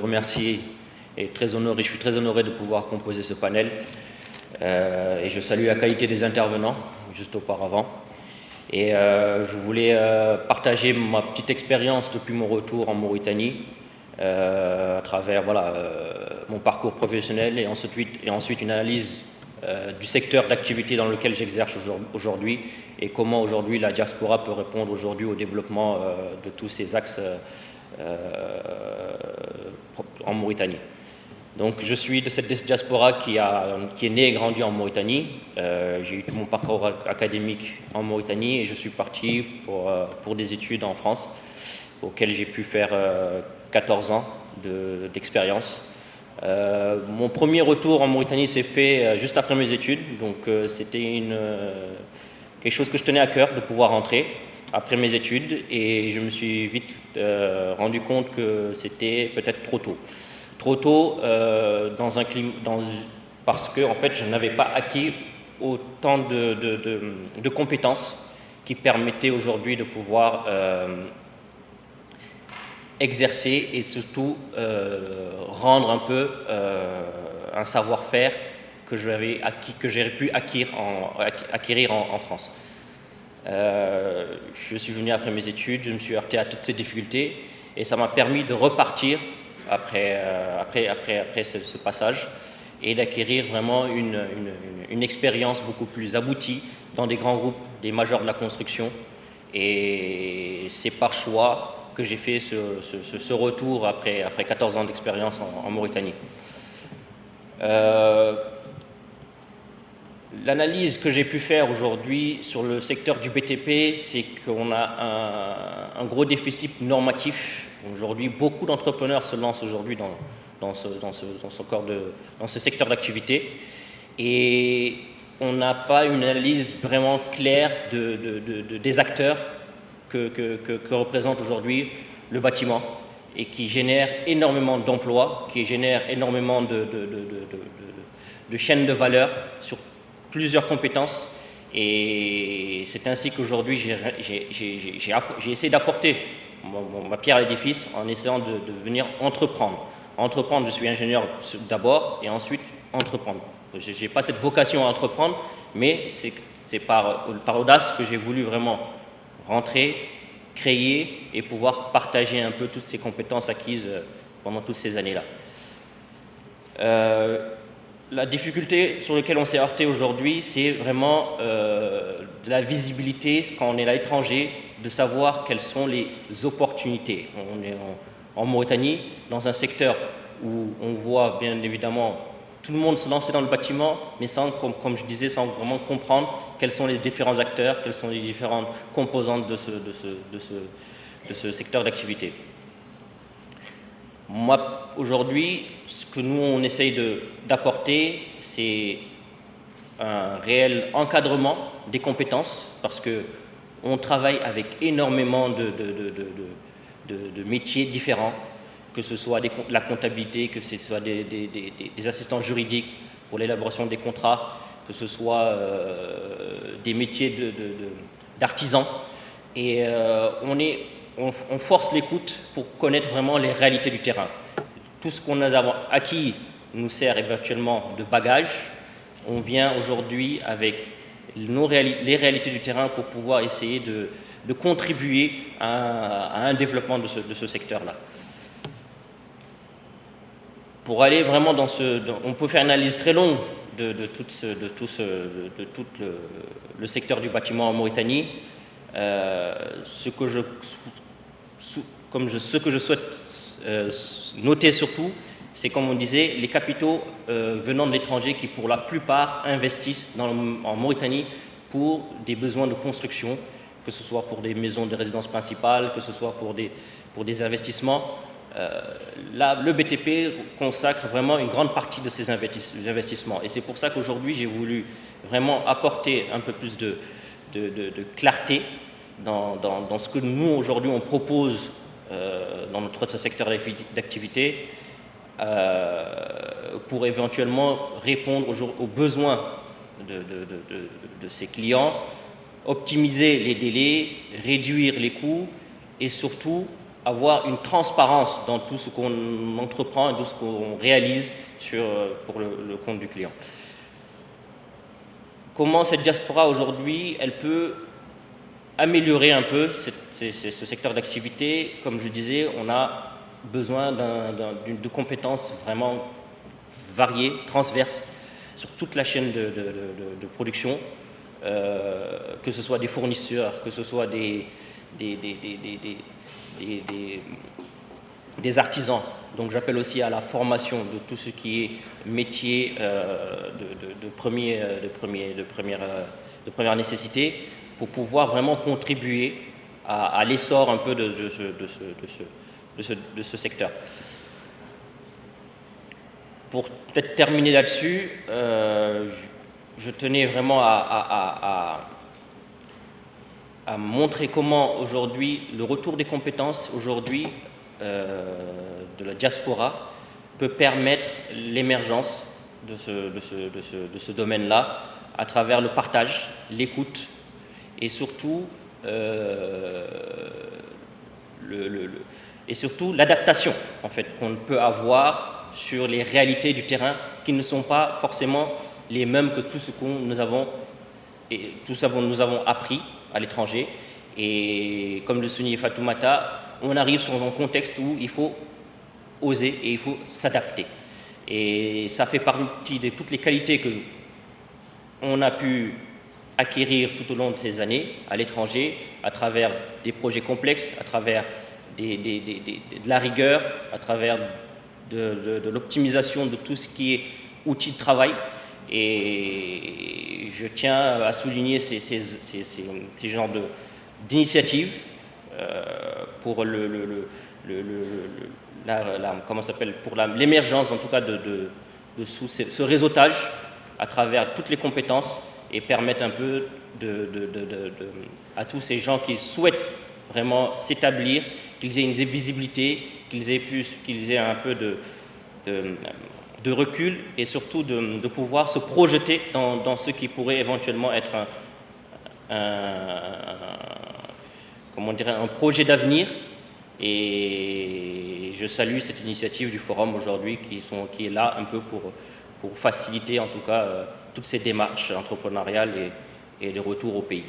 remercier et je suis très honoré de pouvoir composer ce panel. Et je salue la qualité des intervenants juste auparavant. Et je voulais partager ma petite expérience depuis mon retour en Mauritanie à travers mon parcours professionnel et ensuite une analyse du secteur d'activité dans lequel j'exerce aujourd'hui et comment aujourd'hui la diaspora peut répondre aujourd'hui au développement de tous ces axes en Mauritanie. Donc je suis de cette diaspora qui est née et grandie en Mauritanie. J'ai eu tout mon parcours académique en Mauritanie et je suis parti pour des études en France auxquelles j'ai pu faire 14 ans d'expérience. Mon premier retour en Mauritanie s'est fait juste après mes études, donc c'était quelque chose que je tenais à cœur de pouvoir rentrer après mes études et je me suis vite rendu compte que c'était peut-être trop tôt. Trop tôt parce que en fait, je n'avais pas acquis autant de compétences qui permettaient aujourd'hui de pouvoir exercer et surtout rendre un peu un savoir-faire que j'aurais pu acquérir en France. Je suis venu après mes études, je me suis heurté à toutes ces difficultés et ça m'a permis de repartir après ce passage et d'acquérir vraiment une expérience beaucoup plus aboutie dans des grands groupes, des majors de la construction. Et c'est par choix que j'ai fait ce retour après 14 ans d'expérience en Mauritanie. L'analyse que j'ai pu faire aujourd'hui sur le secteur du BTP, c'est qu'on a un gros déficit normatif. Aujourd'hui, beaucoup d'entrepreneurs se lancent aujourd'hui dans ce secteur d'activité et on n'a pas une analyse vraiment claire des acteurs que représente aujourd'hui le bâtiment et qui génère énormément d'emplois, qui génère énormément de chaînes de valeur sur plusieurs compétences. Et c'est ainsi qu'aujourd'hui j'ai essayé d'apporter ma pierre à l'édifice en essayant de venir entreprendre. Entreprendre, je suis ingénieur d'abord et ensuite entreprendre. Je n'ai pas cette vocation à entreprendre, mais c'est par audace que j'ai voulu vraiment rentrer, créer et pouvoir partager un peu toutes ces compétences acquises pendant toutes ces années-là. La difficulté sur laquelle on s'est heurté aujourd'hui, c'est vraiment de la visibilité quand on est à l'étranger, de savoir quelles sont les opportunités. On est en Mauritanie, dans un secteur où on voit bien évidemment tout le monde se lancer dans le bâtiment, mais comme je disais, sans vraiment comprendre quels sont les différents acteurs, quelles sont les différentes composantes de ce secteur d'activité. Moi, aujourd'hui, ce que nous, on essaye d'apporter, c'est un réel encadrement des compétences, parce qu'on travaille avec énormément de métiers différents, que ce soit la comptabilité, que ce soit des assistants juridiques pour l'élaboration des contrats, que ce soit des métiers d'artisans. Et on force l'écoute pour connaître vraiment les réalités du terrain. Tout ce qu'on a acquis nous sert éventuellement de bagage. On vient aujourd'hui avec les réalités du terrain pour pouvoir essayer de contribuer à un développement de ce secteur-là. Pour aller vraiment on peut faire une analyse très longue de tout le secteur du bâtiment en Mauritanie. Ce que je souhaite noter surtout, c'est comme on disait, les capitaux venant de l'étranger qui pour la plupart investissent en Mauritanie pour des besoins de construction, que ce soit pour des maisons de résidence principale, que ce soit pour des investissements. Là, le BTP consacre vraiment une grande partie de ces investissements. Et c'est pour ça qu'aujourd'hui, j'ai voulu vraiment apporter un peu plus de clarté dans ce que nous, aujourd'hui, on propose dans notre secteur d'activité pour éventuellement répondre aux besoins de ces clients, optimiser les délais, réduire les coûts et surtout avoir une transparence dans tout ce qu'on entreprend et tout ce qu'on réalise pour le compte du client. Comment cette diaspora aujourd'hui, elle peut améliorer un peu ce secteur d'activité? Comme je disais, on a besoin de compétences vraiment variées, transverses, sur toute la chaîne de production, que ce soit des fournisseurs, que ce soit des artisans. Donc j'appelle aussi à la formation de tout ce qui est métier de première nécessité, pour pouvoir vraiment contribuer à l'essor un peu de ce secteur. Pour peut-être terminer là-dessus, je tenais vraiment à montrer comment aujourd'hui le retour des compétences aujourd'hui de la diaspora peut permettre l'émergence de ce domaine-là à travers le partage, l'écoute et surtout l'adaptation en fait qu'on peut avoir sur les réalités du terrain qui ne sont pas forcément les mêmes que tout ce que nous avons appris à l'étranger. Et comme le soulignait Fatoumata, on arrive sur un contexte où il faut oser et il faut s'adapter. Et ça fait partie de toutes les qualités que on a pu acquérir tout au long de ces années à l'étranger, à travers des projets complexes, à travers de la rigueur, à travers de l'optimisation de tout ce qui est outils de travail. Et je tiens à souligner ces genres d'initiatives pour pour l'émergence en tout cas de ce réseautage à travers toutes les compétences et permettre un peu à tous ces gens qui souhaitent vraiment s'établir, qu'ils aient une visibilité, qu'ils aient un peu de recul et surtout de pouvoir se projeter dans ce qui pourrait éventuellement être un projet d'avenir. Et je salue cette initiative du Forum aujourd'hui qui est là un peu pour faciliter en tout cas toutes ces démarches entrepreneuriales et de retour au pays.